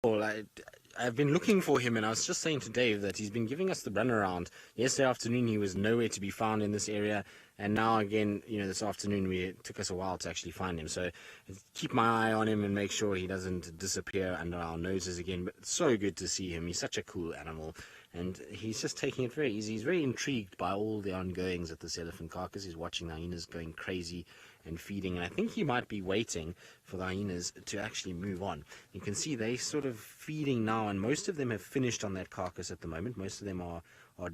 Well, I've been looking for him, and I was just saying to Dave that he's been giving us the runaround. Yesterday afternoon, he was nowhere to be found in this area, and now again, this afternoon, it took us a while to actually find him. So keep my eye on him and make sure he doesn't disappear under our noses again. But it's so good to see him. He's such a cool animal, and he's just taking it very easy. He's very intrigued by all the ongoings at this elephant carcass. He's watching the hyenas going crazy and feeding, and I think he might be waiting for the hyenas to actually move on. You can see they sort of feeding now, and most of them have finished on that carcass at the moment. Most of them are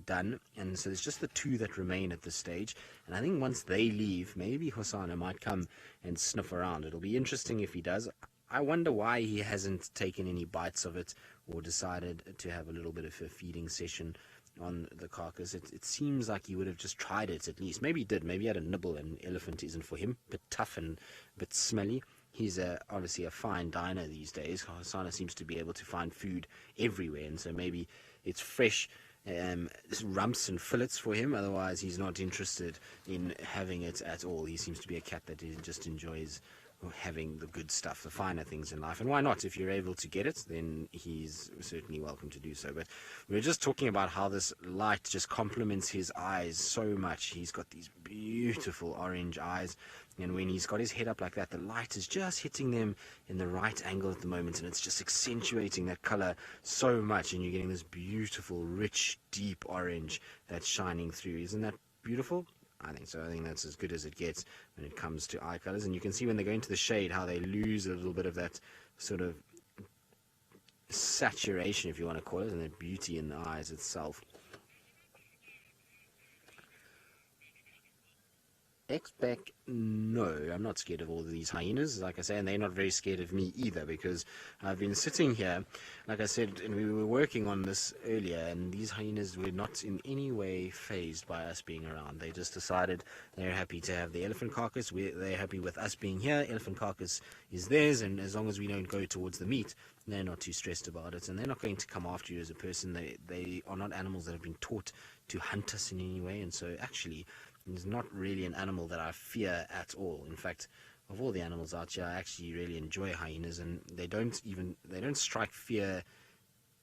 done, and so there's just the two that remain at this stage. And I think once they leave, maybe Hosana might come and sniff around. It'll be interesting if he does. I wonder why he hasn't taken any bites of it or decided to have a little bit of a feeding session on the carcass. It seems like he would have just tried it at least. Maybe he did. Maybe he had a nibble, and elephant isn't for him. A bit tough and a bit smelly. He's obviously a fine diner these days. Hosana seems to be able to find food everywhere, and so maybe it's fresh rumps and fillets for him. Otherwise, he's not interested in having it at all. He seems to be a cat that just enjoys having the good stuff, the finer things in life. And why not? If you're able to get it, then he's certainly welcome to do so. But we were just talking about how this light just complements his eyes so much. He's got these beautiful orange eyes, and when he's got his head up like that, the light is just hitting them in the right angle at the moment, and it's just accentuating that color so much, and you're getting this beautiful, rich, deep orange that's shining through. Isn't that beautiful? I think so. I think that's as good as it gets when it comes to eye colors. And you can see when they go into the shade how they lose a little bit of that sort of saturation, if you want to call it, and that beauty in the eyes itself. X-back, no, I'm not scared of all of these hyenas, like I say, and they're not very scared of me either, because I've been sitting here, like I said, and we were working on this earlier, and these hyenas were not in any way fazed by us being around. They just decided they're happy to have the elephant carcass. They're happy with us being here. Elephant carcass is theirs, and as long as we don't go towards the meat, they're not too stressed about it, and they're not going to come after you as a person. They are not animals that have been taught to hunt us in any way, and so actually it's not really an animal that I fear at all. In fact, of all the animals out here, I actually really enjoy hyenas, and they don't strike fear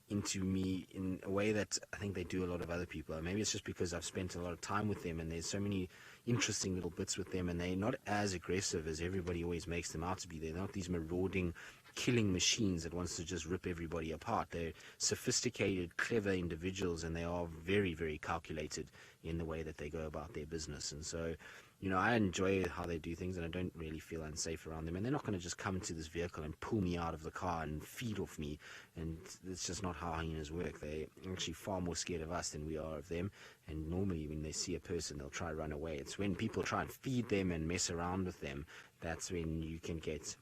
into me in a way that I think they do a lot of other people. Maybe it's just because I've spent a lot of time with them, and there's so many interesting little bits with them, and they're not as aggressive as everybody always makes them out to be. They're not these marauding, killing machines that wants to just rip everybody apart. They're sophisticated, clever individuals, and they are very, very calculated in the way that they go about their business. And so, I enjoy how they do things, and I don't really feel unsafe around them. And they're not going to just come to this vehicle and pull me out of the car and feed off me. And it's just not how hyenas work. They're actually far more scared of us than we are of them. And normally when they see a person, they'll try to run away. It's when people try and feed them and mess around with them, that's when you can get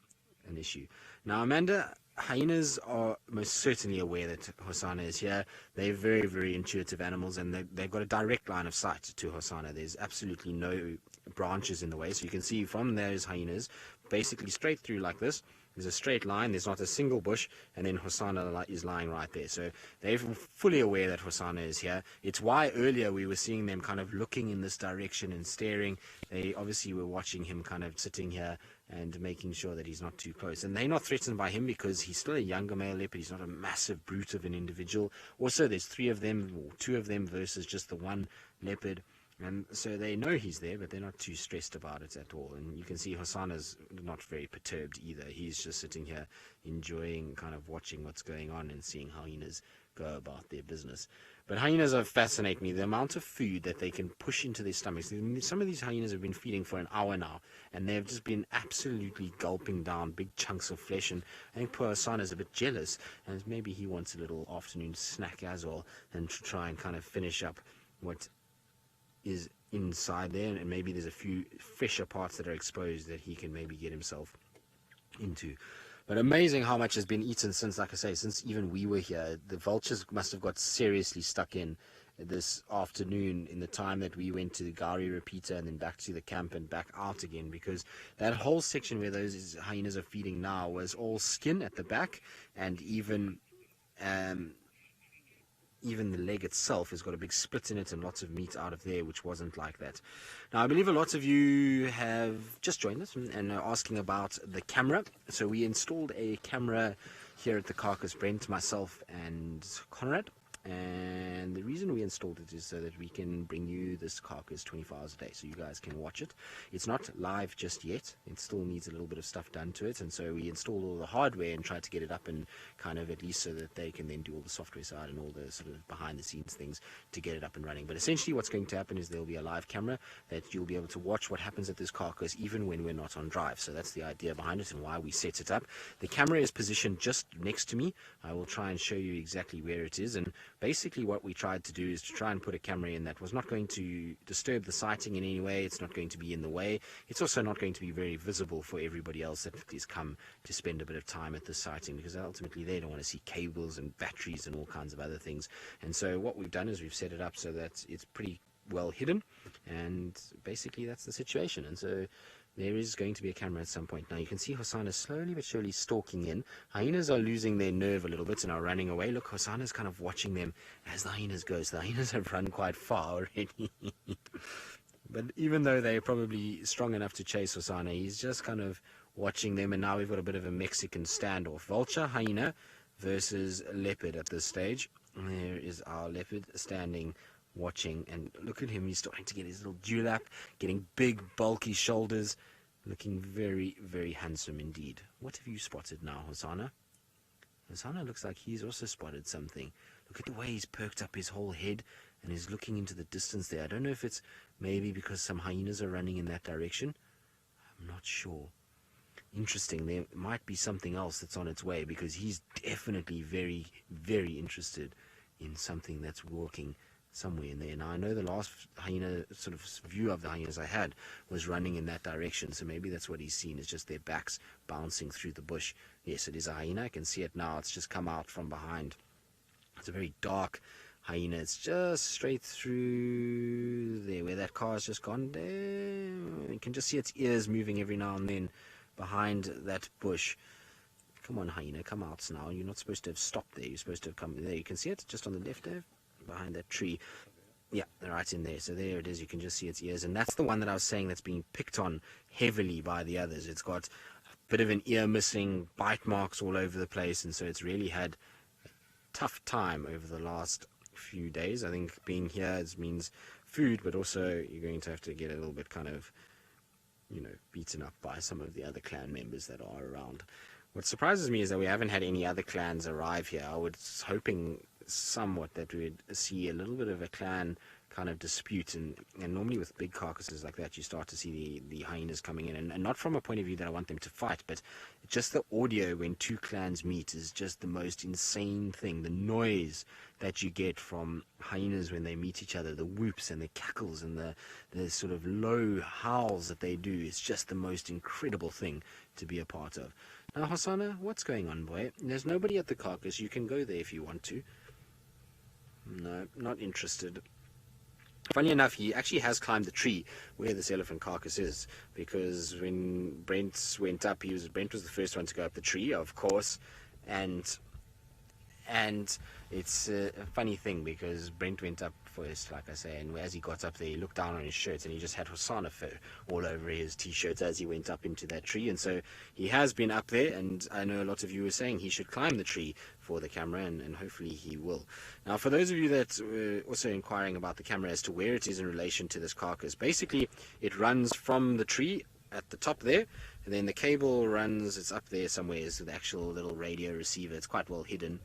an issue. Now, Amanda, hyenas are most certainly aware that Hosana is here. They're very, very intuitive animals, and they've got a direct line of sight to Hosana. There's absolutely no branches in the way, so you can see from those hyenas basically straight through like this. There's a straight line, there's not a single bush, and then Hosana is lying right there. So they're fully aware that Hosana is here. It's why earlier we were seeing them kind of looking in this direction and staring. They obviously were watching him kind of sitting here and making sure that he's not too close. And they're not threatened by him because he's still a younger male leopard. He's not a massive brute of an individual. Also, there's 3 of them, or 2 of them versus just the one leopard. And so they know he's there, but they're not too stressed about it at all. And you can see Hosana's not very perturbed either. He's just sitting here enjoying kind of watching what's going on and seeing how hyenas go about their business. But hyenas fascinate me. The amount of food that they can push into their stomachs. Some of these hyenas have been feeding for an hour now, and they've just been absolutely gulping down big chunks of flesh. And I think poor Hosana's a bit jealous, and maybe he wants a little afternoon snack as well, and to try and kind of finish up what is inside there, and maybe there's a few fresher parts that are exposed that he can maybe get himself into. But amazing how much has been eaten since, like I say, since even we were here. The vultures must have got seriously stuck in this afternoon in the time that we went to the Gari repeater and then back to the camp and back out again, because that whole section where those hyenas are feeding now was all skin at the back, and even the leg itself has got a big split in it and lots of meat out of there, which wasn't like that. Now, I believe a lot of you have just joined us and are asking about the camera. So we installed a camera here at the carcass, Brent, myself, and Conrad. And the reason we installed it is so that we can bring you this carcass 24 hours a day, so you guys can watch it. It's not live just yet. It still needs a little bit of stuff done to it, and so we installed all the hardware and tried to get it up and kind of at least so that they can then do all the software side and all the sort of behind the scenes things to get it up and running. But essentially what's going to happen is there'll be a live camera that you'll be able to watch what happens at this carcass even when we're not on drive. So that's the idea behind it and why we set it up. The camera is positioned just next to me. I will try and show you exactly where it is, and basically what we tried to do is to try and put a camera in that was not going to disturb the sighting in any way. It's not going to be in the way. It's also not going to be very visible for everybody else that is come to spend a bit of time at this sighting, because ultimately they don't want to see cables and batteries and all kinds of other things. And so what we've done is we've set it up so that it's pretty well hidden, and basically that's the situation. And so there is going to be a camera at some point. Now you can see Hosana slowly but surely stalking in. Hyenas are losing their nerve a little bit and are running away. Look, Hosana's kind of watching them as the hyenas go. So the hyenas have run quite far already. But even though they're probably strong enough to chase Hosana, he's just kind of watching them. And now we've got a bit of a Mexican standoff. Vulture, hyena versus leopard at this stage. There is our leopard standing watching, and look at him, he's starting to get his little dewlap, getting big bulky shoulders, looking very, very handsome indeed. What have you spotted now, Hosana? Hosana looks like he's also spotted something. Look at the way he's perked up his whole head and is looking into the distance there. I don't know if it's maybe because some hyenas are running in that direction. I'm not sure. Interesting, there might be something else that's on its way, because he's definitely very, very interested in something that's walking somewhere in there. Now I know the last hyena sort of view of the hyenas I had was running in that direction, so maybe that's what he's seen, is just their backs bouncing through the bush. Yes, it is a hyena. I can see it now. It's just come out from behind. It's a very dark hyena. It's just straight through there where that car has just gone there. You can just see its ears moving every now and then behind that bush. Come on, hyena, come out now. You're not supposed to have stopped there. You're supposed to have come there. You can see it just on the left there, behind that tree. Yeah, right in there. So there it is. You can just see its ears, and that's the one that I was saying that's being picked on heavily by the others. It's got a bit of an ear missing, bite marks all over the place, and so it's really had a tough time over the last few days. I think being here means food, but also you're going to have to get a little bit kind of, you know, beaten up by some of the other clan members that are around. What surprises me is that we haven't had any other clans arrive here. I was hoping somewhat that we'd see a little bit of a clan kind of dispute, and normally with big carcasses like that you start to see the hyenas coming in, and not from a point of view that I want them to fight, but just the audio when two clans meet is just the most insane thing. The noise that you get from hyenas when they meet each other, the whoops and the cackles and the sort of low howls that they do, is just the most incredible thing to be a part of. Now Hosana, what's going on, boy? There's nobody at the carcass. You can go there if you want to. No, not interested. Funny enough, he actually has climbed the tree where this elephant carcass is, because when Brent went up, Brent was the first one to go up the tree, of course, and it's a funny thing, because Brent went up first, like I say, and as he got up there, he looked down on his shirt and he just had Hosana fur all over his t-shirt as he went up into that tree. And so he has been up there, and I know a lot of you were saying he should climb the tree for the camera, and hopefully he will. Now, for those of you that were also inquiring about the camera as to where it is in relation to this carcass, basically it runs from the tree at the top there, and then the cable runs, it's up there somewhere, is the actual little radio receiver. It's quite well hidden.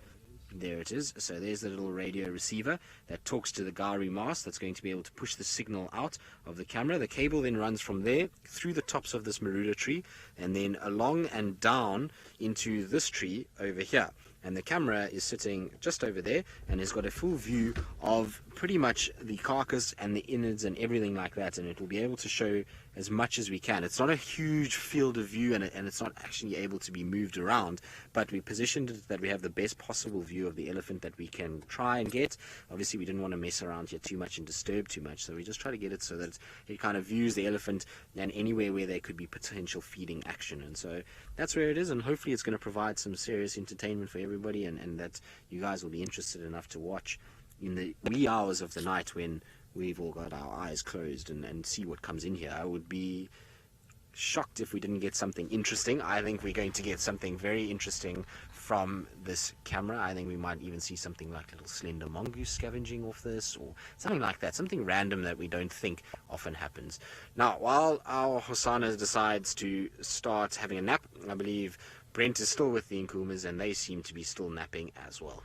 There it is. So there's the little radio receiver that talks to the Gari mast that's going to be able to push the signal out of the camera. The cable then runs from there through the tops of this Maruda tree and then along and down into this tree over here. And the camera is sitting just over there and has got a full view of pretty much the carcass and the innards and everything like that, and it will be able to show as much as we can. It's not a huge field of view, and it's not actually able to be moved around, but we positioned it that we have the best possible view of the elephant that we can try and get. Obviously we didn't want to mess around here too much and disturb too much, so we just try to get it so that it kind of views the elephant and anywhere where there could be potential feeding action. And so that's where it is, and hopefully it's going to provide some serious entertainment for everybody, and that you guys will be interested enough to watch in the wee hours of the night when we've all got our eyes closed and see what comes in here. I would be shocked if we didn't get something interesting. I think we're going to get something very interesting from this camera. I think we might even see something like a little slender mongoose scavenging off this, or something like that, something random that we don't think often happens. Now, while our Hosana decides to start having a nap, I believe Brent is still with the Nkumas, and they seem to be still napping as well.